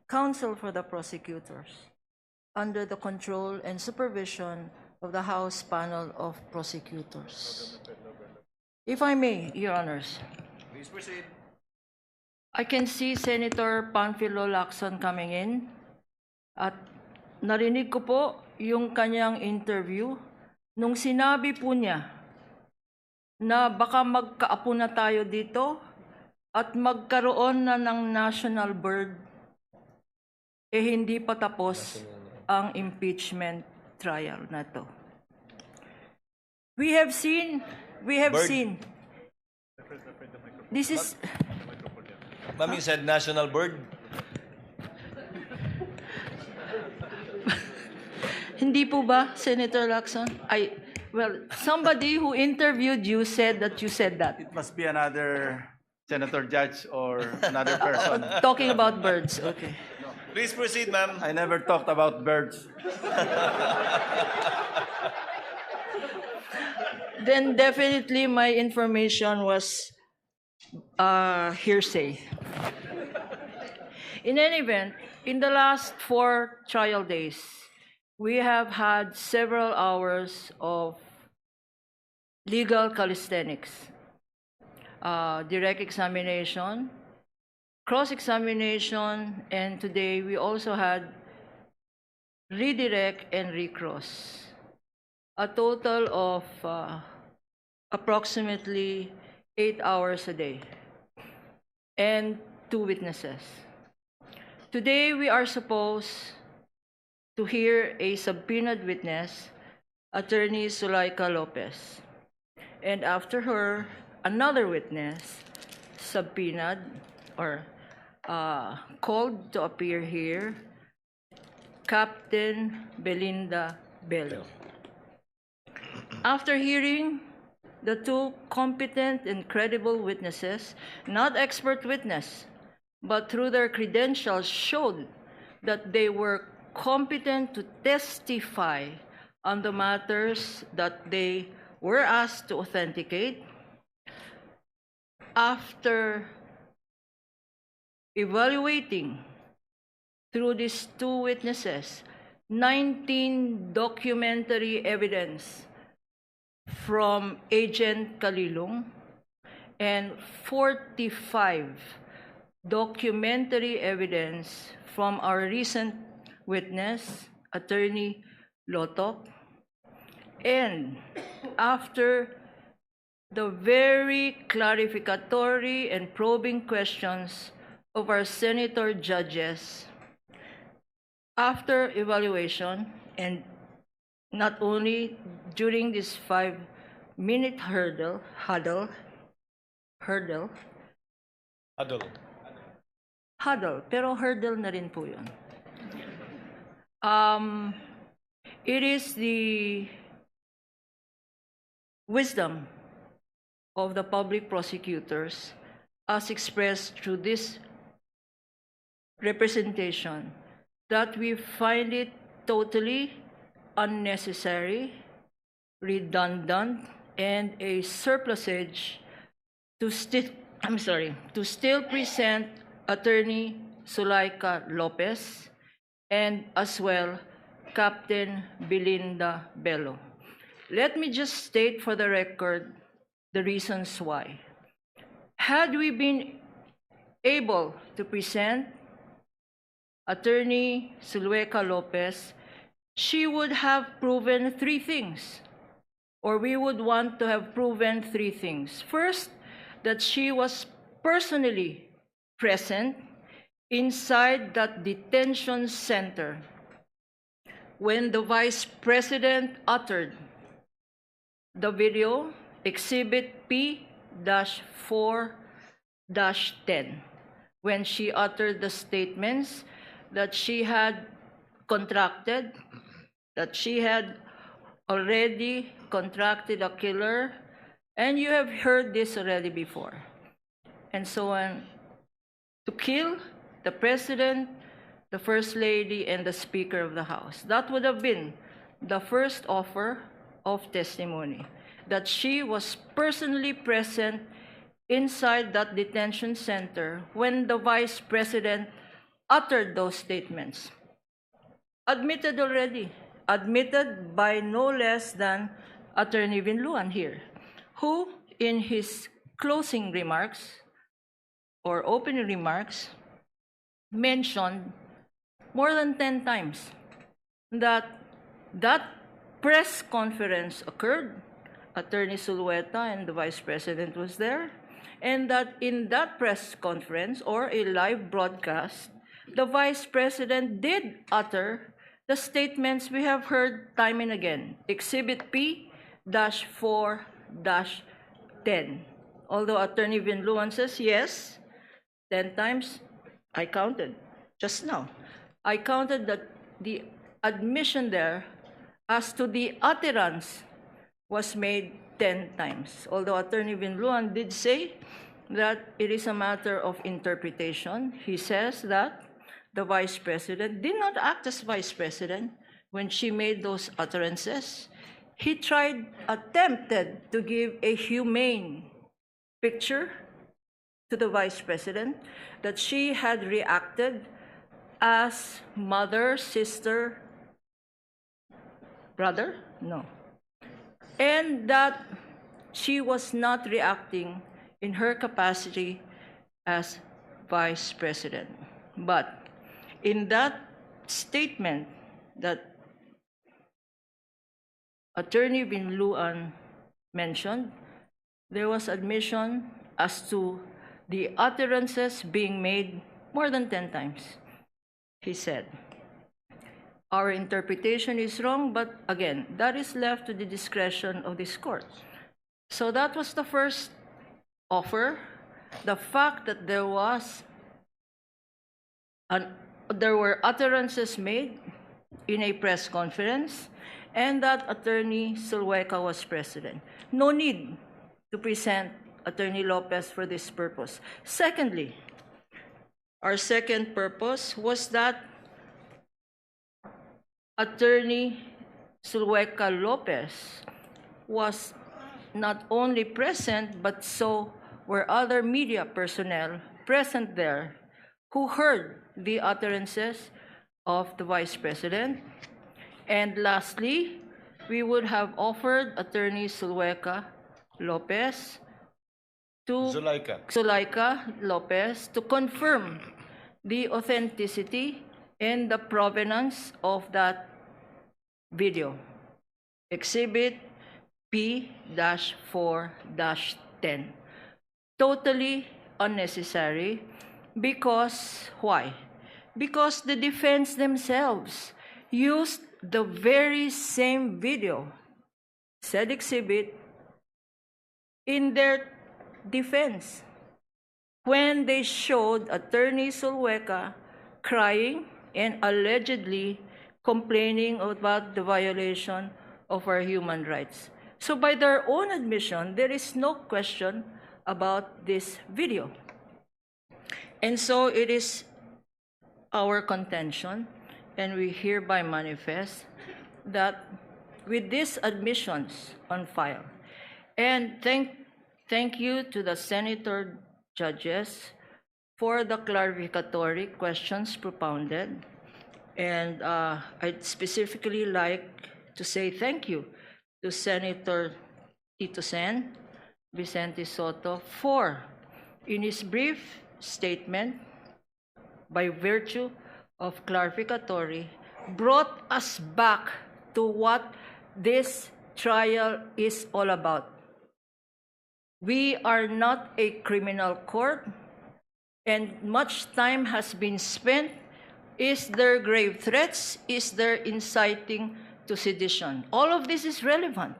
counsel for the prosecutors, under the control and supervision of the House Panel of Prosecutors. If I may, Your Honors. Please proceed. I can see Senator Panfilo Lacson coming in at narinig ko po yung kanyang interview nung sinabi po niya na baka magkaapo na tayo dito at magkaroon na ng national bird, hindi pa tapos ang impeachment trial na to. We have seen, this is... Mami said national bird. Hindi po ba, Senator Lacson? Well, somebody who interviewed you said that you said that. It must be another senator judge or another person. Talking about birds, okay. Please proceed, ma'am. I never talked about birds. Then definitely my information was hearsay. In any event, in the last 4 trial days, we have had several hours of legal calisthenics, direct examination, cross-examination, and today we also had redirect and recross. A total of approximately 8 hours a day, and 2 witnesses. Today we are supposed to hear a subpoenaed witness, Attorney Zulaika Lopez. And after her, another witness, subpoenaed or called to appear here, Captain Belinda Bello. After hearing the 2 competent and credible witnesses, not expert witness, but through their credentials showed that they were competent to testify on the matters that they were asked to authenticate. After evaluating through these 2 witnesses, 19 documentary evidence from Agent Kalilong and 45 documentary evidence from our recent witness, Attorney Lotok. And after the very clarificatory and probing questions of our senator judges, after evaluation, and not only during this 5-minute huddle, pero hurdle na rin po yun. It is the wisdom of the public prosecutors as expressed through this representation that we find it totally unnecessary, redundant, and a surplusage to still present Attorney Zulaika Lopez and as well Captain Belinda Bello. Let me just state for the record the reasons why. Had we been able to present Attorney Zulaika Lopez, she would have proven 3 things, or we would want to have proven 3 things. First, that she was personally present inside that detention center when the Vice President uttered the video, Exhibit P-4-10, when she uttered the statements that she had contracted, that she had already contracted a killer, and you have heard this already before, and so on, to kill the President, the First Lady, and the Speaker of the House. That would have been the first offer of testimony, that she was personally present inside that detention center when the Vice President uttered those statements. Admitted already, admitted by no less than Attorney Vinluan here, who in his closing remarks or opening remarks mentioned more than 10 times that that press conference occurred, Attorney Zulueta and the Vice President was there, and that in that press conference or a live broadcast, the Vice President did utter the statements we have heard time and again, Exhibit P-4-10. Although Attorney Vinluan says yes, 10 times, I counted just now. I counted that the admission there as to the utterance was made 10 times. Although Attorney Vinluan did say that it is a matter of interpretation, he says that the Vice President did not act as Vice President when she made those utterances. He attempted to give a humane picture to the Vice President that she had reacted as mother, sister, brother? No. And that she was not reacting in her capacity as Vice President. But in that statement that Attorney Vinluan mentioned, there was admission as to the utterances being made more than 10 times. He said, our interpretation is wrong, but again, that is left to the discretion of this court. So that was the first offer. The fact that there were utterances made in a press conference and that Attorney Zulueta was president. No need to present Attorney Lopez for this purpose. Secondly, our second purpose was that Attorney Zulueta Lopez was not only present, but so were other media personnel present there who heard the utterances of the Vice President. And lastly, we would have offered Attorney Zulueta Lopez to Zulaika Lopez to confirm the authenticity and the provenance of that video, Exhibit P-4-10. Totally unnecessary. Because, why? Because the defense themselves used the very same video, said exhibit, in their defense when they showed Attorney Zulueta crying and allegedly complaining about the violation of our human rights. So by their own admission, there is no question about this video. And so it is our contention, and we hereby manifest that with these admissions on file, and thank you to the senator judges for the clarificatory questions propounded, and I'd specifically like to say thank you to Senator Tito Sen, Vicente Soto, for, in his brief statement, by virtue of clarificatory, brought us back to what this trial is all about. We are not a criminal court, and much time has been spent. Is there grave threats? Is there inciting to sedition? All of this is relevant.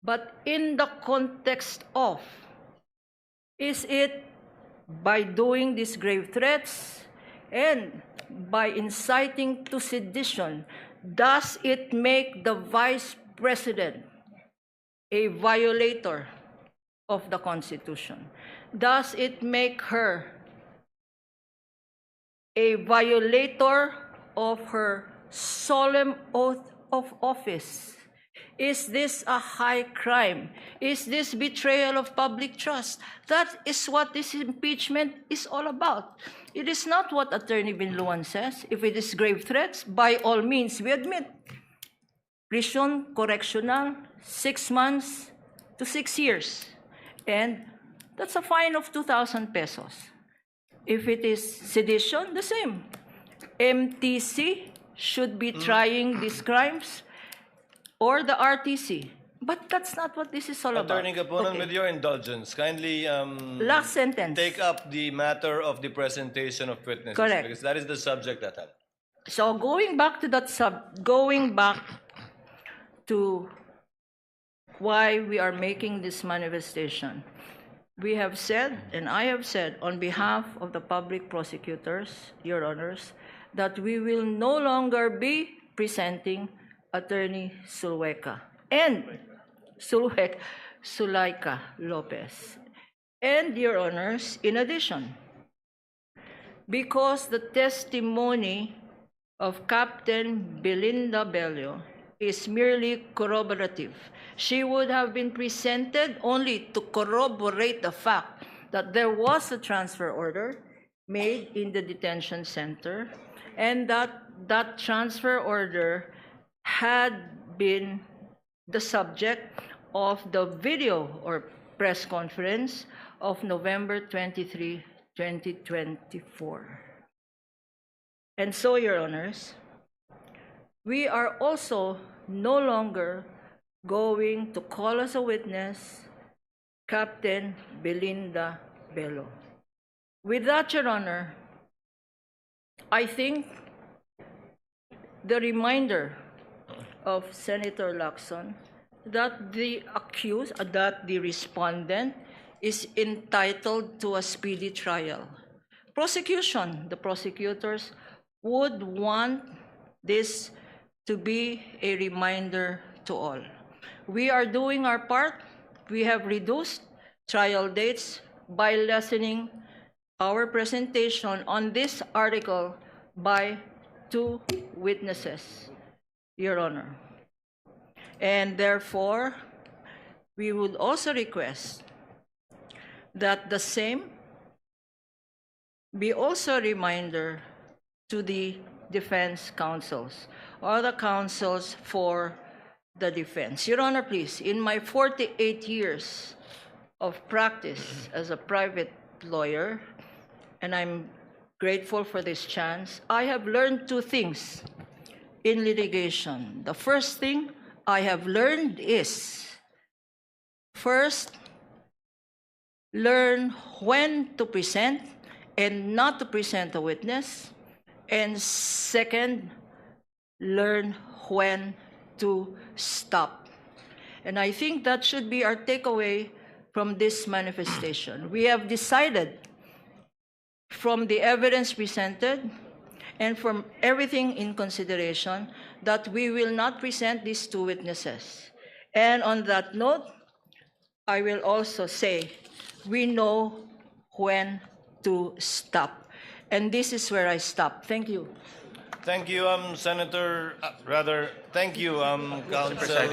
But in the context of, is it by doing these grave threats and by inciting to sedition, does it make the Vice President a violator of the Constitution? Does it make her a violator of her solemn oath of office Is this a high crime? Is this betrayal of public trust? That is what this impeachment is all about. It is not what Attorney Binluan says. If it is grave threats, by all means, we admit. Prison correctional, 6 months to 6 years. And that's a fine of 2,000 pesos. If it is sedition, the same. MTC should be trying these crimes, or the RTC. But that's not what this is all Attorney about. Gaponan, Okay. with your indulgence, kindly Last sentence. take up the matter of the presentation of witnesses. Correct. Because that is the subject at hand. So going back to why we are making this manifestation, we have said, and I have said on behalf of the public prosecutors, Your Honors, that we will no longer be presenting Attorney Zulueta and Zulaika Lopez. And, Your Honors, in addition, because the testimony of Captain Belinda Bello is merely corroborative, she would have been presented only to corroborate the fact that there was a transfer order made in the detention center, and that transfer order had been the subject of the video or press conference of November 23, 2024. And so, Your Honors, we are also no longer going to call as a witness Captain Belinda Bello. With that, Your Honor, I think the reminder of Senator Lacson that the accused, that the respondent is entitled to a speedy trial. The prosecutors would want this to be a reminder to all. We are doing our part. We have reduced trial dates by lessening our presentation on this article by 2 witnesses, Your Honor. And therefore, we would also request that the same be also a reminder to the defense counsels or the counsels for the defense. Your Honor, please, in my 48 years of practice as a private lawyer, and I'm grateful for this chance, I have learned 2 things in litigation. The first thing I have learned is, first, learn when to present and not to present a witness. And second, learn when to stop. And I think that should be our takeaway from this manifestation. We have decided from the evidence presented and from everything in consideration that we will not present these 2 witnesses. And on that note, I will also say we know when to stop. And this is where I stop. Thank you. Thank you, Senator. Thank you, Counsel.